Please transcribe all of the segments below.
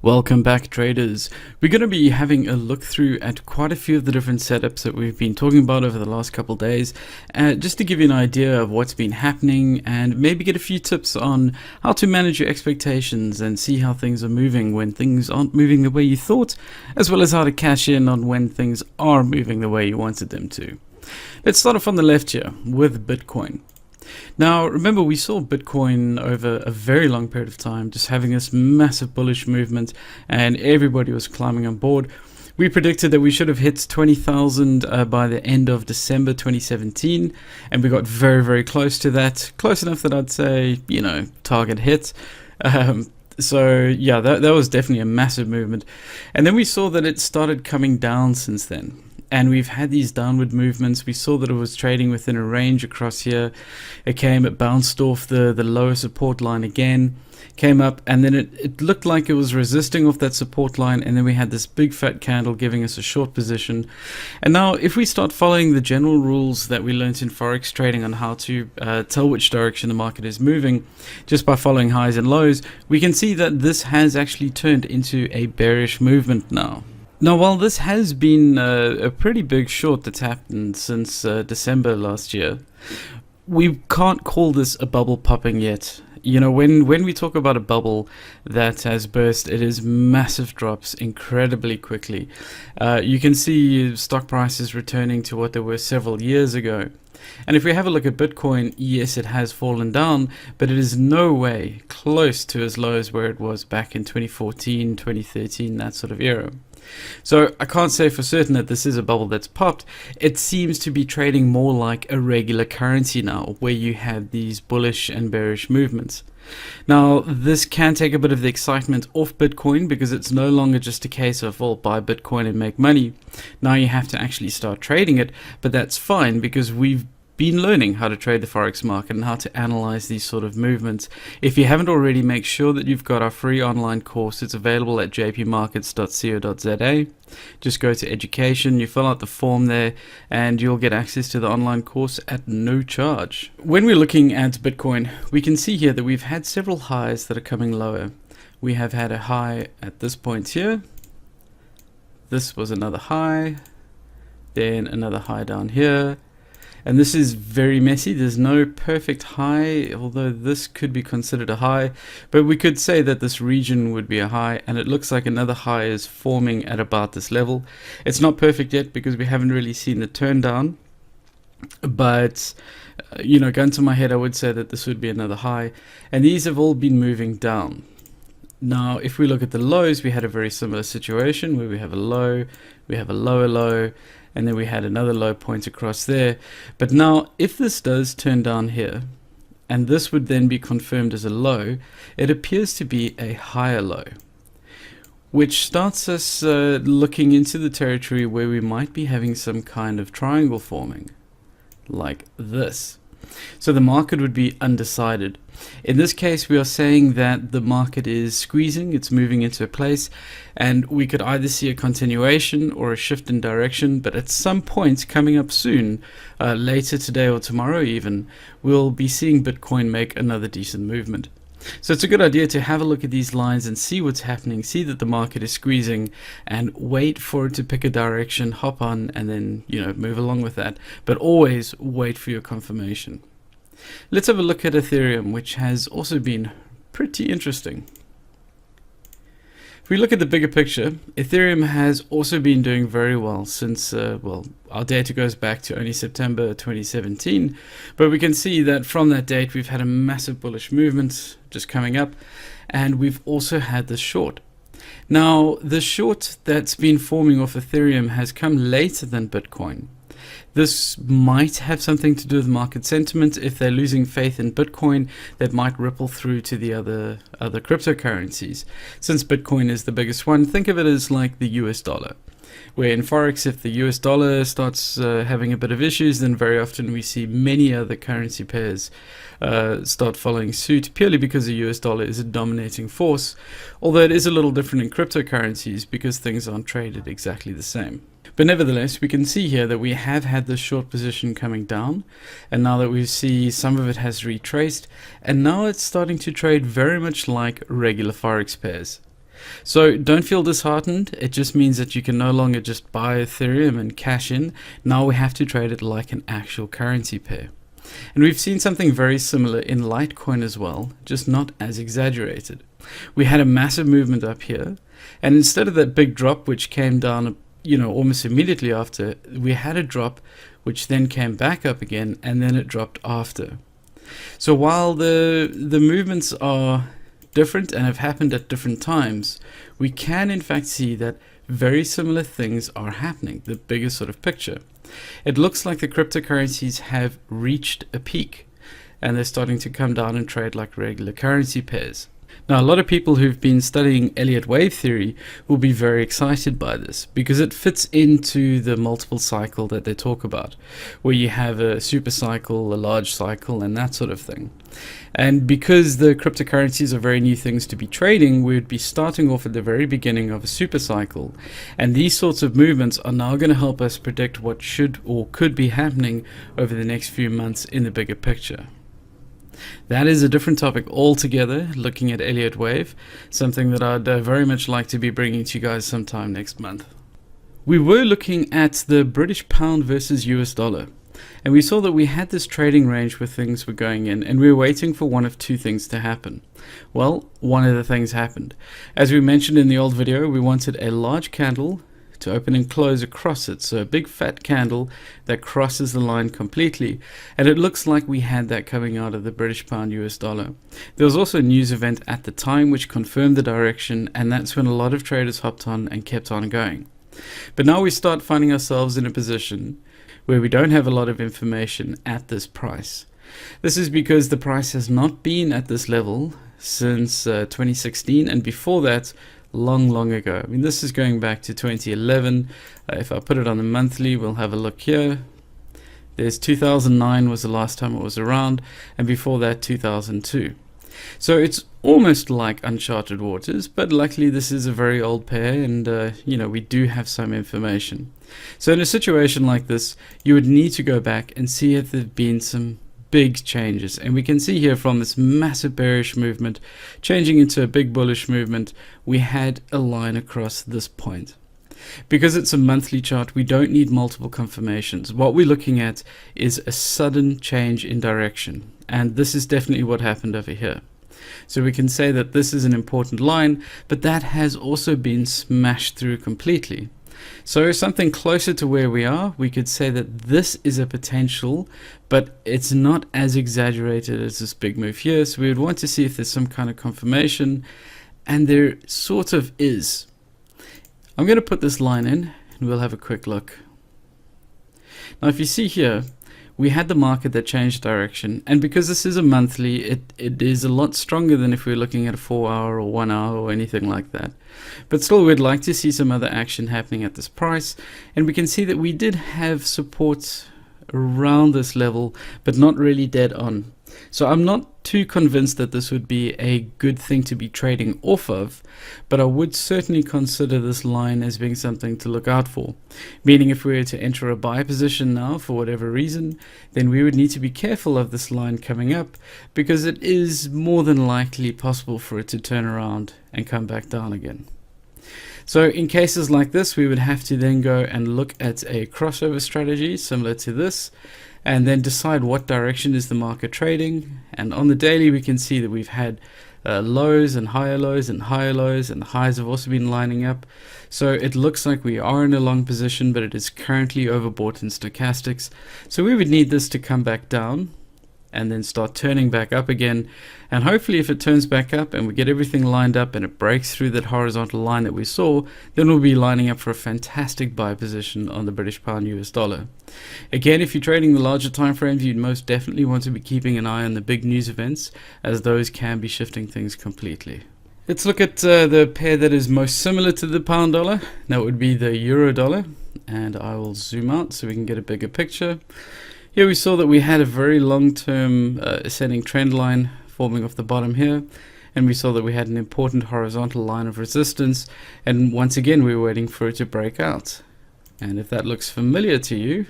Welcome back, traders. We're going to be having a look through at quite a few of the different setups that we've been talking about over the last couple of days, just to give you an idea of what's been happening and maybe get a few tips on how to manage your expectations and see how things are moving when things aren't moving the way you thought, as well as how to cash in on when things are moving the way you wanted them to. Let's start off on the left here with Bitcoin. Now, remember, we saw Bitcoin over a very long period of time just having this massive bullish movement and everybody was climbing on board. We predicted that we should have hit 20,000 by the end of December 2017, and we got very, very close to that. Close enough that I'd say, target hit. So yeah, that was definitely a massive movement. And then we saw that it started coming down since then. And we've had these downward movements. We saw that it was trading within a range across here. It bounced off the lower support line again, came up, and then it looked like it was resisting off that support line, and then we had this big fat candle giving us a short position. And now if we start following the general rules that we learned in Forex trading on how to tell which direction the market is moving, just by following highs and lows, we can see that this has actually turned into a bearish movement now. Now, while this has been a pretty big short that's happened since December last year, we can't call this a bubble popping yet. When we talk about a bubble that has burst, it is massive drops incredibly quickly. You can see stock prices returning to what they were several years ago. And if we have a look at Bitcoin, yes, it has fallen down, but it is no way close to as low as where it was back in 2014, 2013, that sort of era. So I can't say for certain that this is a bubble that's popped. It seems to be trading more like a regular currency now, where you have these bullish and bearish movements. Now, this can take a bit of the excitement off Bitcoin because it's no longer just a case of, well, buy Bitcoin and make money. Now you have to actually start trading it, but that's fine because we've been learning how to trade the Forex market and how to analyze these sort of movements. If you haven't already, make sure that you've got our free online course. It's available at jpmarkets.co.za. Just go to education, you fill out the form there, and you'll get access to the online course at no charge. When we're looking at Bitcoin, we can see here that we've had several highs that are coming lower. We have had a high at this point here. This was another high, then another high down here. And this is very messy. There's no perfect high, although this could be considered a high. But we could say that this region would be a high, and it looks like another high is forming at about this level. It's not perfect yet because we haven't really seen the turn down. But, gun to my head, I would say that this would be another high. And these have all been moving down. Now, if we look at the lows, we had a very similar situation where we have a low, we have a lower low, and then we had another low point across there. But now, if this does turn down here, and this would then be confirmed as a low, it appears to be a higher low, which starts us looking into the territory where we might be having some kind of triangle forming, like this. So the market would be undecided. In this case, we are saying that the market is squeezing, it's moving into a place, and we could either see a continuation or a shift in direction, but at some point coming up soon, later today or tomorrow even, we'll be seeing Bitcoin make another decent movement. So it's a good idea to have a look at these lines and see what's happening, see that the market is squeezing, and wait for it to pick a direction, hop on, and then, move along with that. But always wait for your confirmation. Let's have a look at Ethereum, which has also been pretty interesting. If we look at the bigger picture, Ethereum has also been doing very well since, our data goes back to only September 2017. But we can see that from that date, we've had a massive bullish movement just coming up. And we've also had this short. Now, the short that's been forming off Ethereum has come later than Bitcoin. This might have something to do with market sentiment. If they're losing faith in Bitcoin, that might ripple through to the other cryptocurrencies. Since Bitcoin is the biggest one, think of it as like the US dollar. Where in Forex, if the US dollar starts having a bit of issues, then very often we see many other currency pairs start following suit, purely because the US dollar is a dominating force, although it is a little different in cryptocurrencies because things aren't traded exactly the same. But nevertheless, we can see here that we have had this short position coming down, and now that we see some of it has retraced, and now it's starting to trade very much like regular Forex pairs. So don't feel disheartened. It just means that you can no longer just buy Ethereum and cash in. Now we have to trade it like an actual currency pair. And we've seen something very similar in LiteCoin as well, just not as exaggerated. We had a massive movement up here, and instead of that big drop which came down, almost immediately after, we had a drop which then came back up again, and then it dropped after. So while the movements are different and have happened at different times, we can in fact see that very similar things are happening, the bigger sort of picture. It looks like the cryptocurrencies have reached a peak and they're starting to come down and trade like regular currency pairs. Now, a lot of people who've been studying Elliott wave theory will be very excited by this because it fits into the multiple cycle that they talk about, where you have a super cycle, a large cycle, and that sort of thing. And because the cryptocurrencies are very new things to be trading, we would be starting off at the very beginning of a super cycle. And these sorts of movements are now going to help us predict what should or could be happening over the next few months in the bigger picture. That is a different topic altogether, looking at Elliott wave, something that I'd very much like to be bringing to you guys sometime next month. We were looking at the British pound versus US dollar, and we saw that we had this trading range where things were going in, and we were waiting for one of two things to happen. Well, one of the things happened. As we mentioned in the old video, we wanted a large candle to open and close across it, so a big fat candle that crosses the line completely, and it looks like we had that coming out of the British pound US dollar. There was also a news event at the time which confirmed the direction, and that's when a lot of traders hopped on and kept on going. But now we start finding ourselves in a position where we don't have a lot of information at this price. This is because the price has not been at this level since 2016, and before that long ago. I mean, this is going back to 2011. If I put it on the monthly, we'll have a look here. There's 2009 was the last time it was around, and before that 2002. So it's almost like uncharted waters, but luckily this is a very old pair, and we do have some information. So in a situation like this, you would need to go back and see if there've been some big changes, and we can see here from this massive bearish movement changing into a big bullish movement, we had a line across this point. Because it's a monthly chart, we don't need multiple confirmations. What we're looking at is a sudden change in direction, and this is definitely what happened over here. So we can say that this is an important line, but that has also been smashed through completely. So something closer to where we are, we could say that this is a potential, but it's not as exaggerated as this big move here. So we would want to see if there's some kind of confirmation, and there sort of is. I'm going to put this line in and we'll have a quick look. Now if you see here, we had the market that changed direction, and because this is a monthly, it is a lot stronger than if we were looking at a 4-hour or 1 hour or anything like that. But still, we'd like to see some other action happening at this price, and we can see that we did have support around this level, but not really dead on. So I'm not too convinced that this would be a good thing to be trading off of, but I would certainly consider this line as being something to look out for. Meaning if we were to enter a buy position now for whatever reason, then we would need to be careful of this line coming up, because it is more than likely possible for it to turn around and come back down again. So in cases like this, we would have to then go and look at a crossover strategy similar to this, and then decide what direction is the market trading. And on the daily, we can see that we've had lows and higher lows and higher lows, and the highs have also been lining up. So it looks like we are in a long position, but it is currently overbought in stochastics. So we would need this to come back down and then start turning back up again, and hopefully if it turns back up and we get everything lined up and it breaks through that horizontal line that we saw, then we'll be lining up for a fantastic buy position on the British pound US dollar. Again, if you're trading the larger time frames, you'd most definitely want to be keeping an eye on the big news events, as those can be shifting things completely. Let's look at the pair that is most similar to the pound dollar. That would be the euro dollar, and I will zoom out so we can get a bigger picture. Here we saw that we had a very long-term ascending trend line forming off the bottom here, and we saw that we had an important horizontal line of resistance, and once again we were waiting for it to break out. And if that looks familiar to you,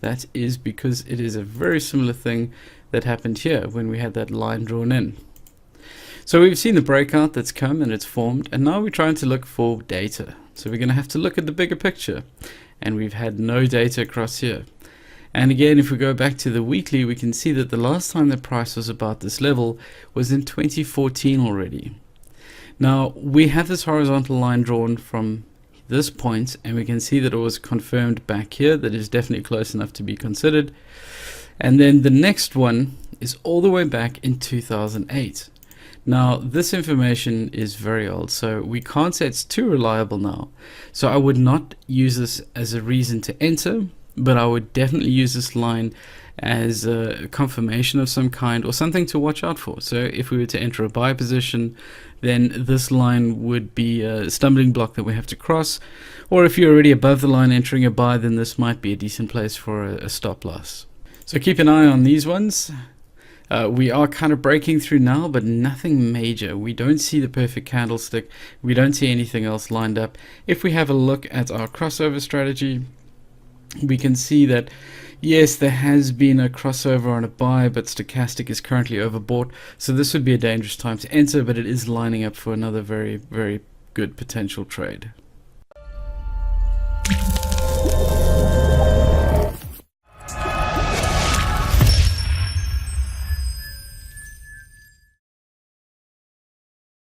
that is because it is a very similar thing that happened here when we had that line drawn in. So we've seen the breakout that's come and it's formed, and now we're trying to look for data. So we're going to have to look at the bigger picture, and we've had no data across here. And again, if we go back to the weekly, we can see that the last time the price was about this level was in 2014 already. Now we have this horizontal line drawn from this point, and we can see that it was confirmed back here. That is definitely close enough to be considered. And then the next one is all the way back in 2008. Now this information is very old, so we can't say it's too reliable now. So I would not use this as a reason to enter, but I would definitely use this line as a confirmation of some kind or something to watch out for. So if we were to enter a buy position, then this line would be a stumbling block that we have to cross. Or if you're already above the line entering a buy, then this might be a decent place for a stop loss. So keep an eye on these ones. We are kind of breaking through now, but nothing major. We don't see the perfect candlestick. We don't see anything else lined up. If we have a look at our crossover strategy, we can see that yes, there has been a crossover on a buy, but stochastic is currently overbought, so this would be a dangerous time to enter, but it is lining up for another very, very good potential trade.